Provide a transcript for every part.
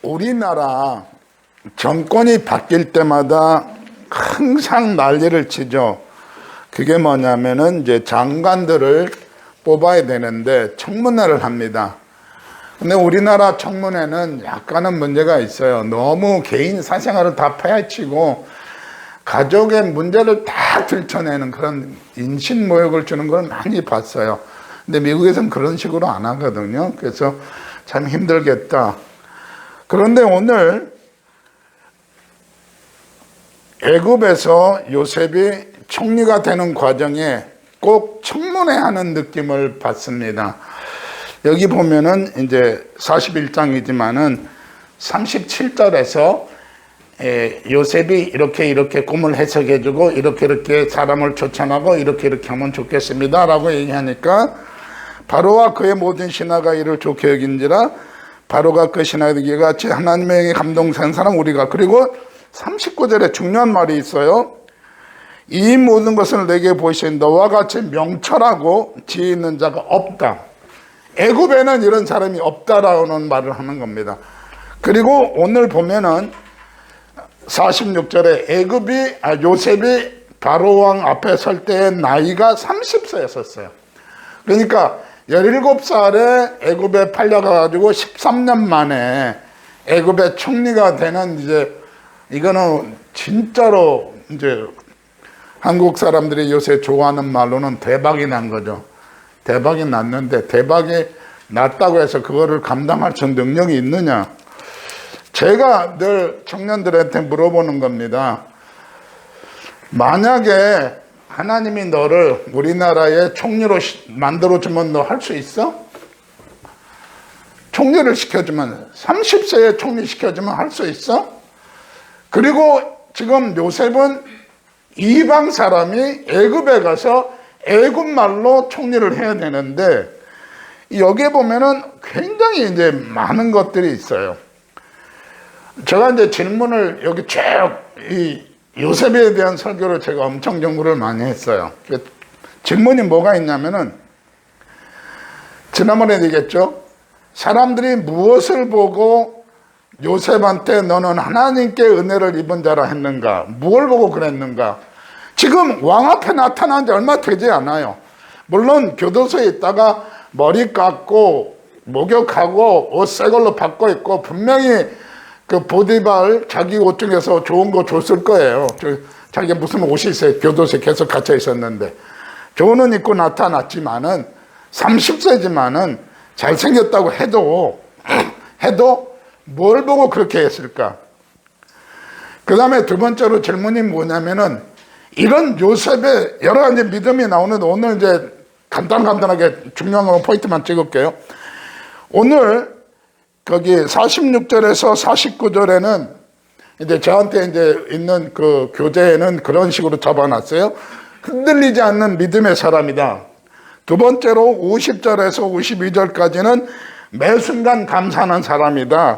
우리나라 정권이 바뀔 때마다 항상 난리를 치죠. 그게 뭐냐면은 이제 장관들을 뽑아야 되는데 청문회를 합니다. 근데 우리나라 청문회는 약간은 문제가 있어요. 너무 개인 사생활을 다 파헤치고 가족의 문제를 다 들춰내는 그런 인신모욕을 주는 걸 많이 봤어요. 근데 미국에서는 그런 식으로 안 하거든요. 그래서 참 힘들겠다. 그런데 오늘 애굽에서 요셉이 총리가 되는 과정에 꼭 청문회하는 느낌을 받습니다. 여기 보면은 이제 41장이지만은 37절에서 요셉이 이렇게 꿈을 해석해주고 이렇게 사람을 추천하고 이렇게 하면 좋겠습니다 라고 얘기하니까 바로와 그의 모든 신하가 이를 좋게 여긴지라 바로가 그 신하에게 같이 하나님에게 감동된 사람 우리가. 그리고 39절에 중요한 말이 있어요. 이 모든 것을 내게 보이신 너와 같이 명철하고 지혜 있는 자가 없다. 애굽에는 이런 사람이 없다라는 말을 하는 겁니다. 그리고 오늘 보면은 46절에 요셉이 바로왕 앞에 설 때의 나이가 30세였었어요. 그러니까 17살에 애굽에 팔려가지고 13년 만에 애굽의 총리가 되는 이거는 진짜로 이제 한국 사람들이 요새 좋아하는 말로는 대박이 난 거죠. 대박이 났는데 대박이 났다고 해서 그거를 감당할 수 있는 능력이 있느냐? 제가 늘 청년들한테 물어보는 겁니다. 만약에 하나님이 너를 우리나라의 총리로 만들어주면 너 할 수 있어? 총리를 시켜주면 30세에 총리 시켜주면 할 수 있어? 그리고 지금 요셉은 이방 사람이 애굽에 가서 애굽말로 총리를 해야 되는데 여기에 보면은 굉장히 이제 많은 것들이 있어요. 제가 이제 질문을 여기 쭉 이 요셉에 대한 설교를 제가 엄청 연구를 많이 했어요. 질문이 뭐가 있냐면은 지난번에 얘기했죠. 사람들이 무엇을 보고 요셉한테 너는 하나님께 은혜를 입은 자라 했는가? 무엇을 보고 그랬는가? 지금 왕 앞에 나타난 지 얼마 되지 않아요. 물론 교도소에 있다가 머리 깎고 목욕하고 옷 새 걸로 바꿔 입고 분명히 그 보디발 자기 옷 중에서 좋은 거 줬을 거예요. 자기 무슨 옷이 있어요. 교도소에 계속 갇혀 있었는데. 좋은 옷 입고 나타났지만은 30세지만은 잘생겼다고 해도 뭘 보고 그렇게 했을까? 그 다음에 두 번째로 질문이 뭐냐면은 이런 요셉의 여러 가지 믿음이 나오는데 오늘 이제 간단하게 중요한 거 포인트만 찍을게요. 오늘 거기 46절에서 49절에는 이제 저한테 이제 있는 그 교재에는 그런 식으로 잡아놨어요. 흔들리지 않는 믿음의 사람이다. 두 번째로 50절에서 52절까지는 매 순간 감사하는 사람이다.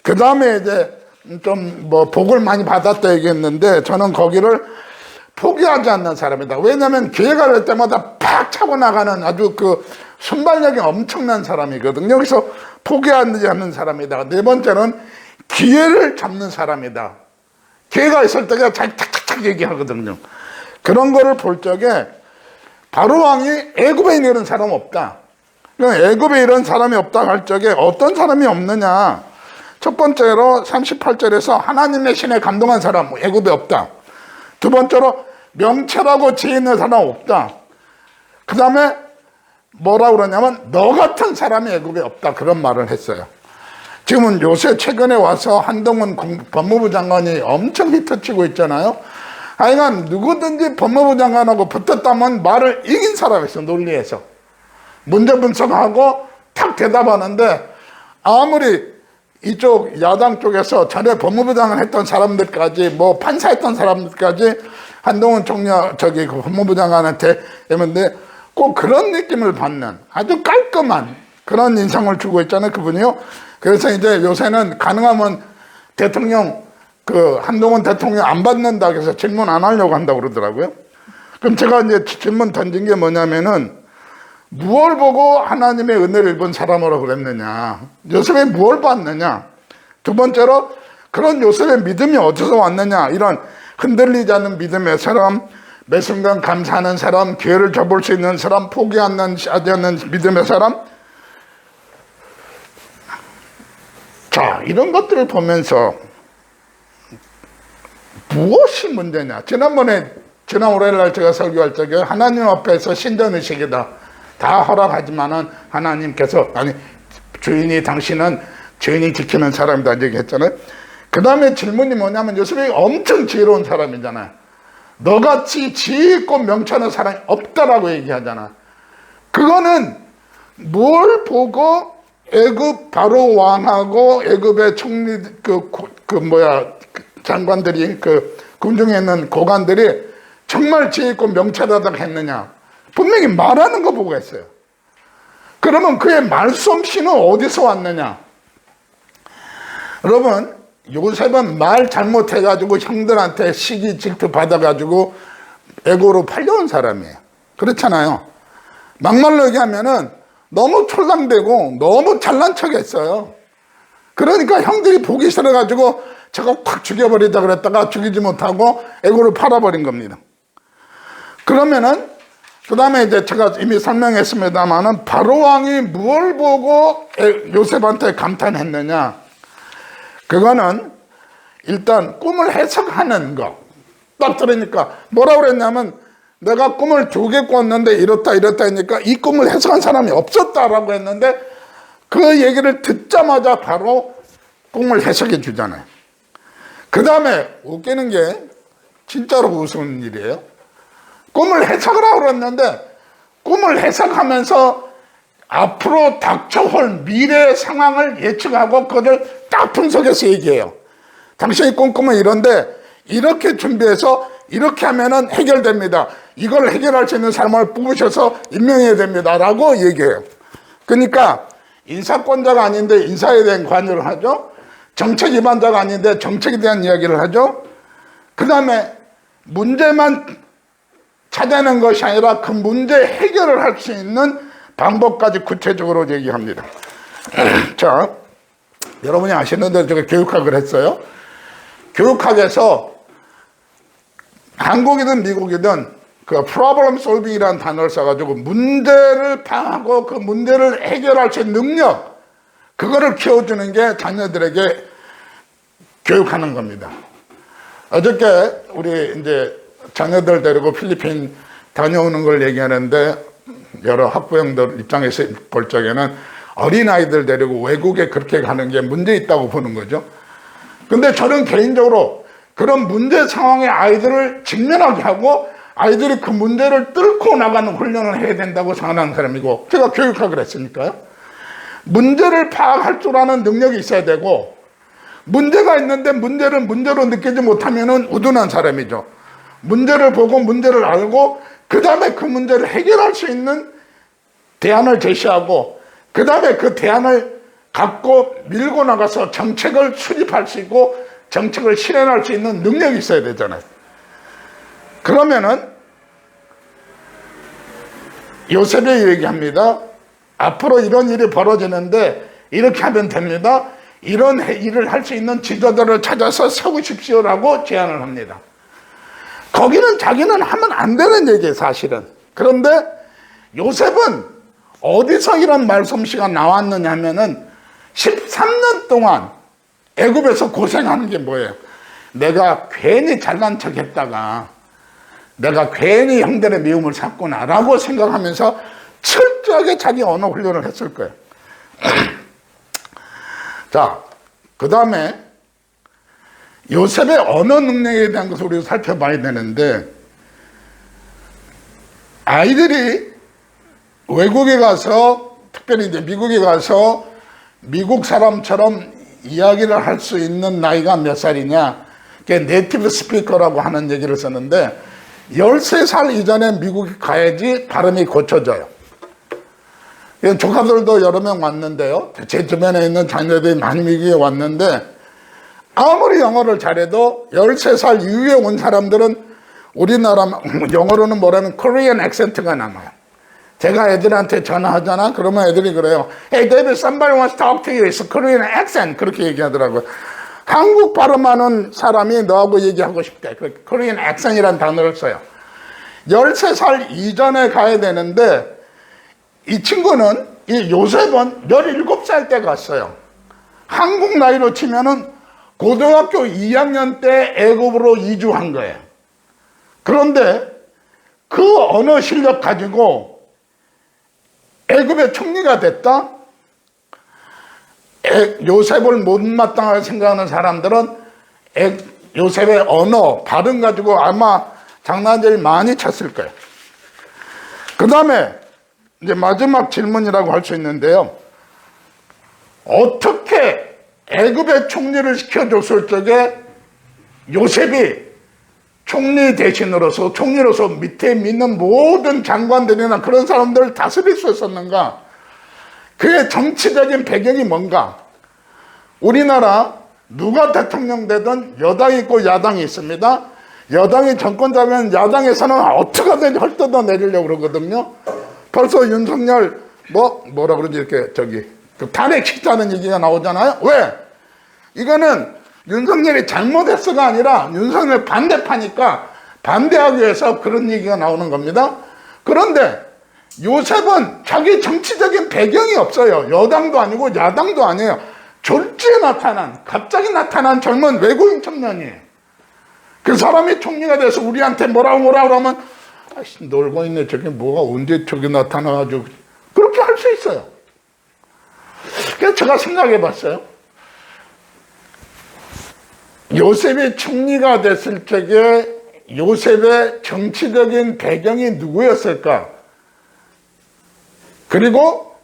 그 다음에 이제 좀 복을 많이 받았다 얘기했는데 저는 거기를 포기하지 않는 사람이다. 왜냐하면 기회가 될 때마다 팍 차고 나가는 아주 그 순발력이 엄청난 사람이거든요. 여기서 포기하지 않는 사람이다. 네 번째는 기회를 잡는 사람이다. 기회가 있을 때가 잘 탁탁탁 얘기하거든요. 그런 거를 볼 적에 바로 왕이 애굽에 있는 이런 사람 없다. 애굽에 이런 사람이 없다 할 적에 어떤 사람이 없느냐. 첫 번째로 38절에서 하나님의 신에 감동한 사람 애굽에 없다. 두 번째로 명철하고 지혜 있는 사람 없다. 그 다음에 뭐라 그러냐면 너 같은 사람이 애굽에 없다. 그런 말을 했어요. 지금은 요새 최근에 와서 한동훈 법무부 장관이 엄청 히트치고 있잖아요. 하여간 누구든지 법무부 장관하고 붙었다면 말을 이긴 사람이 있어. 논리에서 문제 분석하고 탁 대답하는데 아무리 이쪽 야당 쪽에서 전에 법무부 장관 했던 사람들까지 판사했던 사람들까지 한동훈 총리 그 법무부 장관한테 했는데 꼭 그런 느낌을 받는 아주 깔끔한 그런 인상을 주고 있잖아요, 그분이요. 그래서 이제 요새는 가능하면 대통령 한동훈 대통령 안 받는다 그래서 질문 안 하려고 한다고 그러더라고요. 그럼 제가 이제 질문 던진 게 뭐냐면은 무엇을 보고 하나님의 은혜를 입은 사람으로 그랬느냐? 요셉이 무엇을 봤느냐? 두 번째로 그런 요셉의 믿음이 어디서 왔느냐. 이런 흔들리지 않는 믿음의 사람, 매 순간 감사하는 사람, 기회를 접을 수 있는 사람, 포기하지 않는 믿음의 사람. 자, 이런 것들을 보면서 무엇이 문제냐. 지난 월요일날 제가 설교할 적에 하나님 앞에서 신전의식이다. 다 허락하지만은 하나님께서, 아니, 당신은 주인이 지키는 사람이다. 얘기했잖아요. 그 다음에 질문이 뭐냐면 요셉이 엄청 지혜로운 사람이잖아요. 너같이 지혜 있고 명철한 사람이 없다라고 얘기하잖아. 그거는 뭘 보고 애굽 바로 왕하고 애굽의 총리 장관들이 궁중에 있는 고관들이 정말 지혜 있고 명철하다고 했느냐. 분명히 말하는 거 보고 했어요. 그러면 그의 말솜씨는 어디서 왔느냐. 여러분, 요셉은 말 잘못해가지고 형들한테 시기 질투 받아가지고 애고로 팔려온 사람이에요. 그렇잖아요. 막말로 얘기하면은 너무 촐랑대고 너무 잘난 척 했어요. 그러니까 형들이 보기 싫어가지고 저거 확 죽여버리자 그랬다가 죽이지 못하고 애고를 팔아버린 겁니다. 그러면은 그 다음에 이제 제가 이미 설명했습니다만은 바로왕이 뭘 보고 요셉한테 감탄했느냐. 그거는 일단 꿈을 해석하는 거. 딱 들으니까 뭐라고 그랬냐면 내가 꿈을 2개 꿨는데 이렇다 하니까 이 꿈을 해석한 사람이 없었다라고 했는데 그 얘기를 듣자마자 바로 꿈을 해석해 주잖아요. 그 다음에 웃기는 게 진짜로 우스운 일이에요. 꿈을 해석을 하고 그랬는데 꿈을 해석하면서 앞으로 닥쳐올 미래의 상황을 예측하고 그걸 딱 분석해서 얘기해요. 당신이 꿈꾸면 이런데 이렇게 준비해서 이렇게 하면은 해결됩니다. 이걸 해결할 수 있는 사람을 뽑으셔서 임명해야 됩니다. 라고 얘기해요. 그러니까 인사권자가 아닌데 인사에 대한 관여를 하죠. 정책 위반자가 아닌데 정책에 대한 이야기를 하죠. 그 다음에 문제만 찾아내는 것이 아니라 그 문제 해결을 할 수 있는 방법까지 구체적으로 얘기합니다. 자, 여러분이 아시는 대로 제가 교육학을 했어요. 교육학에서 한국이든 미국이든 그 problem solving이라는 단어를 써가지고 문제를 파악하고 그 문제를 해결할 수 있는 능력, 그거를 키워주는 게 자녀들에게 교육하는 겁니다. 어저께 우리 이제 자녀들 데리고 필리핀 다녀오는 걸 얘기하는데 여러 학부형들 입장에서 볼 적에는 어린아이들 데리고 외국에 그렇게 가는 게 문제 있다고 보는 거죠. 근데 저는 개인적으로 그런 문제 상황에 아이들을 직면하게 하고 아이들이 그 문제를 뚫고 나가는 훈련을 해야 된다고 생각하는 사람이고, 제가 교육학을 했으니까요. 문제를 파악할 줄 아는 능력이 있어야 되고, 문제가 있는데 문제를 문제로 느끼지 못하면 우둔한 사람이죠. 문제를 보고 문제를 알고 그 다음에 그 문제를 해결할 수 있는 대안을 제시하고 그 다음에 그 대안을 갖고 밀고 나가서 정책을 수립할 수 있고 정책을 실현할 수 있는 능력이 있어야 되잖아요. 그러면은 요셉이 얘기합니다. 앞으로 이런 일이 벌어지는데 이렇게 하면 됩니다. 이런 일을 할 수 있는 지도자를 찾아서 세우십시오라고 제안을 합니다. 거기는 자기는 하면 안 되는 얘기예요, 사실은. 그런데 요셉은 어디서 이런 말솜씨가 나왔느냐 하면은 13년 동안 애굽에서 고생하는 게 뭐예요? 내가 괜히 잘난 척 했다가 내가 괜히 형들의 미움을 샀구나 라고 생각하면서 철저하게 자기 언어 훈련을 했을 거예요. 자, 그 다음에 요셉의 언어 능력에 대한 것을 우리가 살펴봐야 되는데, 아이들이 외국에 가서, 특별히 이제 미국에 가서 미국 사람처럼 이야기를 할 수 있는 나이가 몇 살이냐, 그게 네이티브 스피커라고 하는 얘기를 썼는데 13살 이전에 미국에 가야지 발음이 고쳐져요. 조카들도 여러 명 왔는데요, 제 주변에 있는 자녀들이 많이 미국에 왔는데 아무리 영어를 잘해도 13살 이후에 온 사람들은 우리나라 영어로는 뭐라면 코리안 액센트가 남아요. 제가 애들한테 전화하잖아. 그러면 애들이 그래요. Hey, David, somebody wants to talk to you. It's a Korean accent. 그렇게 얘기하더라고요. 한국 발음하는 사람이 너하고 얘기하고 싶대. Korean accent이라는 단어를 써요. 13살 이전에 가야 되는데 이 친구는, 이 요셉은 17살 때 갔어요. 한국 나이로 치면은 고등학교 2학년 때 애굽으로 이주한 거예요. 그런데 그 언어 실력 가지고 애굽의 총리가 됐다? 요셉을 못마땅하게 생각하는 사람들은 요셉의 언어, 발음 가지고 아마 장난질 많이 쳤을 거예요. 그 다음에 이제 마지막 질문이라고 할 수 있는데요. 어떻게 애굽의 총리를 시켜줬을 적에 요셉이 총리 대신으로서, 총리로서 밑에 있는 모든 장관들이나 그런 사람들을 다스릴 수 있었는가? 그의 정치적인 배경이 뭔가? 우리나라 누가 대통령 되든 여당이 있고 야당이 있습니다. 여당이 정권자면 야당에서는 어떻게든 헐뜯어 내리려고 그러거든요. 벌써 윤석열 뭐라 그러지, 이렇게 탄핵 시키자는 얘기가 나오잖아요. 왜? 이거는 윤석열이 잘못했어가 아니라 윤석열 반대파니까 반대하기 위해서 그런 얘기가 나오는 겁니다. 그런데 요셉은 자기 정치적인 배경이 없어요. 여당도 아니고 야당도 아니에요. 졸지에 나타난, 갑자기 나타난 젊은 외국인 청년이에요. 그 사람이 총리가 돼서 우리한테 뭐라고 하면, 아이씨, 놀고 있네. 저게 뭐가 언제 저기 나타나가지고. 그렇게 할 수 있어요. 그래서 제가 생각해 봤어요. 요셉이 총리가 됐을 적에 요셉의 정치적인 배경이 누구였을까? 그리고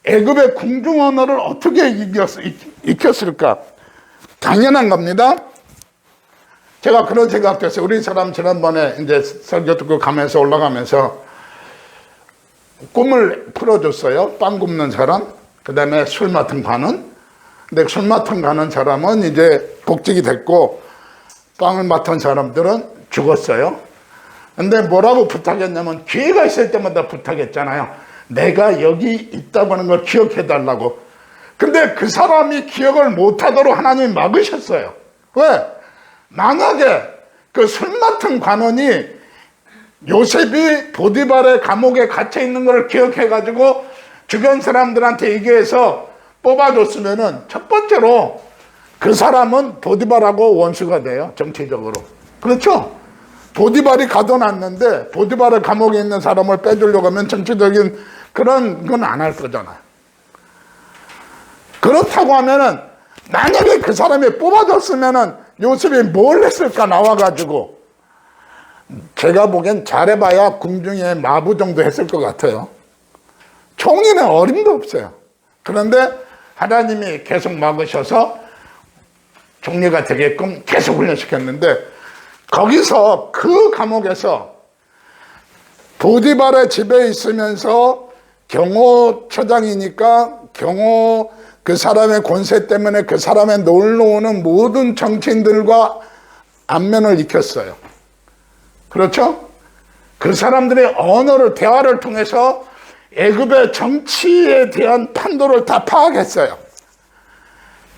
애굽의 궁중 언어를 어떻게 익혔을까? 당연한 겁니다. 제가 그런 생각도 했어요. 우리 사람 지난번에 이제 설교 듣고 가면서 올라가면서 꿈을 풀어줬어요. 빵 굽는 사람, 그 다음에 술 맡은 관원. 근데 술 맡은 가는 사람은 이제 복직이 됐고 빵을 맡은 사람들은 죽었어요. 근데 뭐라고 부탁했냐면 기회가 있을 때마다 부탁했잖아요. 내가 여기 있다고 하는 걸 기억해 달라고. 근데 그 사람이 기억을 못하도록 하나님이 막으셨어요. 왜? 만약에 그 술 맡은 관원이 요셉이 보디발의 감옥에 갇혀 있는 걸 기억해 가지고 주변 사람들한테 얘기해서 뽑아줬으면은 첫 번째로 그 사람은 보디발하고 원수가 돼요. 정치적으로. 그렇죠? 보디발이 가둬놨는데 보디발의 감옥에 있는 사람을 빼주려고 하면 정치적인 그런 건 안 할 거잖아요. 그렇다고 하면은 만약에 그 사람이 뽑아줬으면은 요셉이 뭘 했을까 나와가지고 제가 보기엔 잘해봐야 궁중의 마부 정도 했을 것 같아요. 총리는 어림도 없어요. 그런데 하나님이 계속 막으셔서 총리가 되게끔 계속 훈련시켰는데 거기서 그 감옥에서 보디발의 집에 있으면서 경호처장이니까 경호 그 사람의 권세 때문에 그 사람의 놀러 오는 모든 정치인들과 안면을 익혔어요. 그렇죠? 그 사람들의 언어를 대화를 통해서 애굽의 정치에 대한 판도를 다 파악했어요.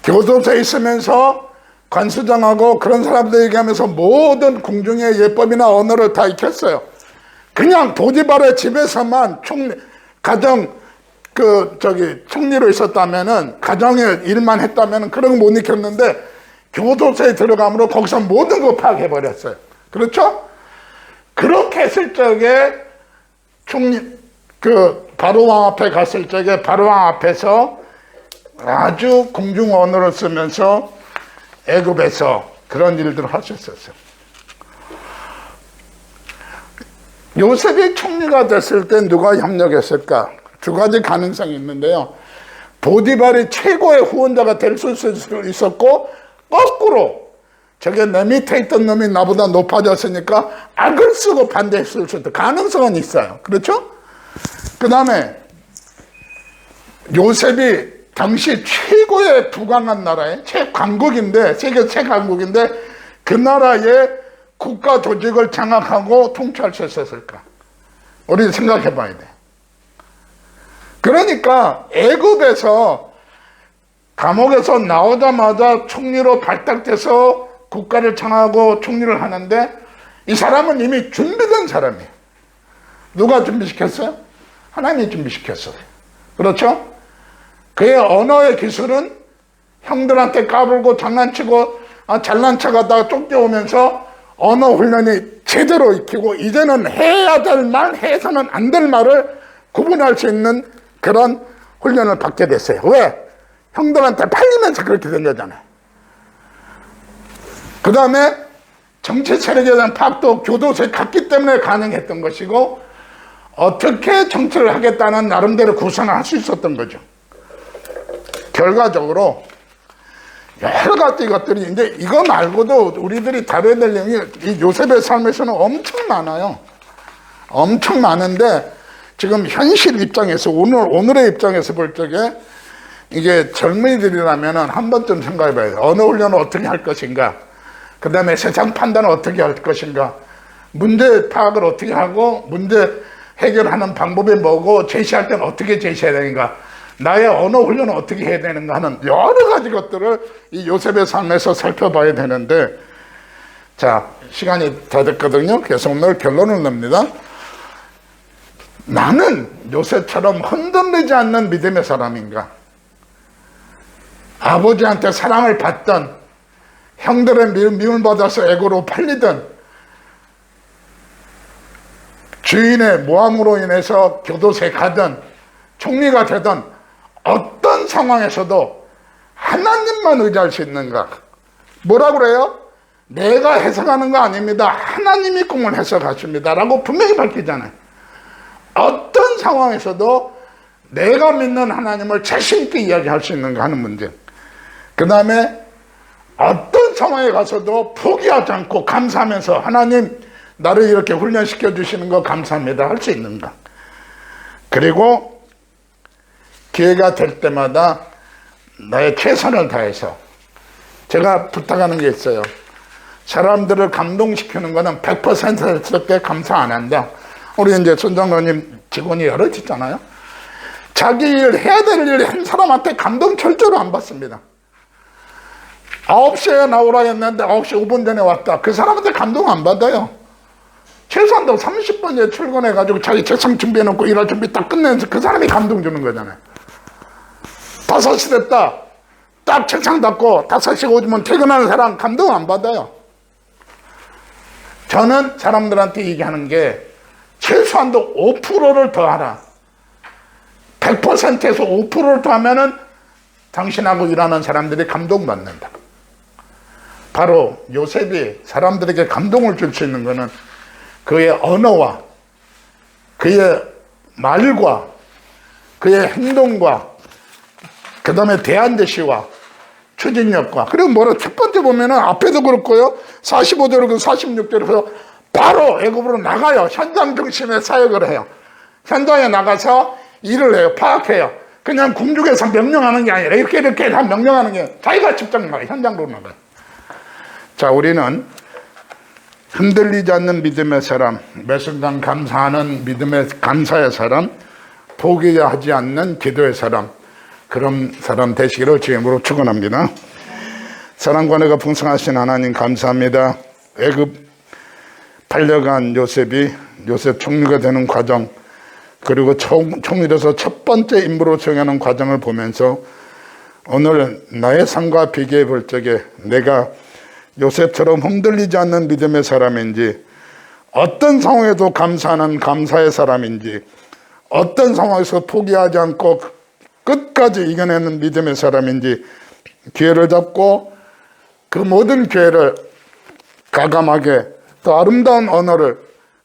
교도소에 있으면서 관수장하고 그런 사람들 얘기하면서 모든 궁중의 예법이나 언어를 다 익혔어요. 그냥 보디발의 집에서만 총리로 있었다면은, 가정의 일만 했다면은 그런 거 못 익혔는데, 교도소에 들어가므로 거기서 모든 거 파악해버렸어요. 그렇죠? 그렇게 했을 적에 바로왕 앞에 갔을 적에 바로왕 앞에서 아주 궁중 언어를 쓰면서 애굽에서 그런 일들을 하셨었어요. 요셉이 총리가 됐을 때 누가 협력했을까? 두 가지 가능성이 있는데요. 보디발이 최고의 후원자가 될 수 있었고, 거꾸로 저게 내 밑에 있던 놈이 나보다 높아졌으니까 악을 쓰고 반대했을 수도 가능성은 있어요. 그렇죠? 그 다음에 요셉이 당시 최고의 부강한 나라에 최강국인데, 세계 최강국인데 그 나라의 국가 조직을 장악하고 통치할 수 있었을까? 우리 생각해 봐야 돼. 그러니까 애굽에서 감옥에서 나오자마자 총리로 발탁돼서 국가를 창하고 총리를 하는데 이 사람은 이미 준비된 사람이에요. 누가 준비시켰어요? 하나님이 준비시켰어요. 그렇죠? 그의 언어의 기술은 형들한테 까불고 장난치고 잘난 척하다가 쫓겨오면서 언어 훈련이 제대로 익히고 이제는 해야 될 말, 해서는 안 될 말을 구분할 수 있는 그런 훈련을 받게 됐어요. 왜? 형들한테 팔리면서 그렇게 된 거잖아요. 그 다음에 정치 세력에 대한 파악도 교도소에 갔기 때문에 가능했던 것이고 어떻게 정치를 하겠다는 나름대로 구상을 할 수 있었던 거죠. 결과적으로 여러 가지 것들이 있는데 이거 말고도 우리들이 다뤄야 될 내용이 이 요셉의 삶에서는 엄청 많아요. 엄청 많은데 지금 현실 입장에서 오늘의 입장에서 볼 적에 이게 젊은이들이라면 한 번쯤 생각해 봐야 돼요. 언어 훈련을 어떻게 할 것인가, 그 다음에 세상 판단을 어떻게 할 것인가, 문제 파악을 어떻게 하고 문제 해결하는 방법이 뭐고 제시할 때는 어떻게 제시해야 되는가, 나의 언어 훈련을 어떻게 해야 되는가 하는 여러 가지 것들을 이 요셉의 삶에서 살펴봐야 되는데, 자, 시간이 다 됐거든요. 그래서 오늘 결론을 냅니다. 나는 요셉처럼 흔들리지 않는 믿음의 사람인가? 아버지한테 사랑을 받던, 형들의 미움을 받아서 애고로 팔리던, 주인의 모함으로 인해서 교도소에 가던, 총리가 되던 어떤 상황에서도 하나님만 의지할 수 있는가? 뭐라 그래요? 내가 해석하는 거 아닙니다. 하나님이 꿈을 해석하십니다. 라고 분명히 밝히잖아요. 어떤 상황에서도 내가 믿는 하나님을 자신있게 이야기할 수 있는가 하는 문제. 그 다음에 어떤 상황에 가서도 포기하지 않고 감사하면서 하나님 나를 이렇게 훈련시켜 주시는 거 감사합니다 할 수 있는가. 그리고 기회가 될 때마다 나의 최선을 다해서, 제가 부탁하는 게 있어요. 사람들을 감동시키는 거는 100% 감사 안 한다. 우리 이제 손장로님 직원이 여럿 있잖아요. 자기 일 해야 될 일 한 사람한테 감동 절대로 안 받습니다. 9시에 나오라 했는데 9시 5분 전에 왔다. 그 사람한테 감동 안 받아요. 최소한도 30분 전에 출근해가지고 자기 책상 준비해놓고 일할 준비 딱 끝내면서 그 사람이 감동 주는 거잖아요. 5시 됐다. 딱 책상 닫고 5시 5분 퇴근하는 사람 감동 안 받아요. 저는 사람들한테 얘기하는 게 최소한도 5%를 더 하라. 100%에서 5%를 더 하면은 당신하고 일하는 사람들이 감동받는다. 바로 요셉이 사람들에게 감동을 줄 수 있는 것은 그의 언어와 그의 말과 그의 행동과 그 다음에 대한 제시와 추진력과, 그리고 뭐라 첫 번째 보면은 앞에도 그렇고요, 45절로 46절에서 바로 애굽으로 나가요. 현장 중심의 사역을 해요. 현장에 나가서 일을 해요. 파악해요. 그냥 궁중에서 명령하는 게 아니라 이렇게 다 명령하는 게 자기가 직접 나가요. 현장으로 나가요. 자, 우리는 흔들리지 않는 믿음의 사람, 매 순간 감사하는 믿음의 감사의 사람, 포기하지 않는 기도의 사람, 그런 사람 되시기를 주님으로 축원합니다. 사랑과 은혜가 풍성하신 하나님 감사합니다. 애굽 팔려간 요셉이 요셉 총리가 되는 과정, 그리고 총리로서 첫 번째 임무로 정하는 과정을 보면서 오늘 나의 삶과 비교해 볼 적에 내가 요셉처럼 흔들리지 않는 믿음의 사람인지, 어떤 상황에도 감사하는 감사의 사람인지, 어떤 상황에서 포기하지 않고 끝까지 이겨내는 믿음의 사람인지 기회를 잡고 그 모든 기회를 가감하게, 또 아름다운 언어를,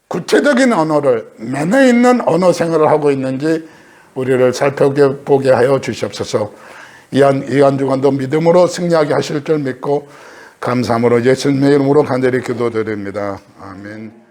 구체적인 언어를, 매너 있는 언어 생활을 하고 있는지 우리를 살펴보게 하여 주시옵소서. 이 한 주간도 믿음으로 승리하게 하실 줄 믿고 감사함으로 예수님의 이름으로 간절히 기도드립니다. 아멘.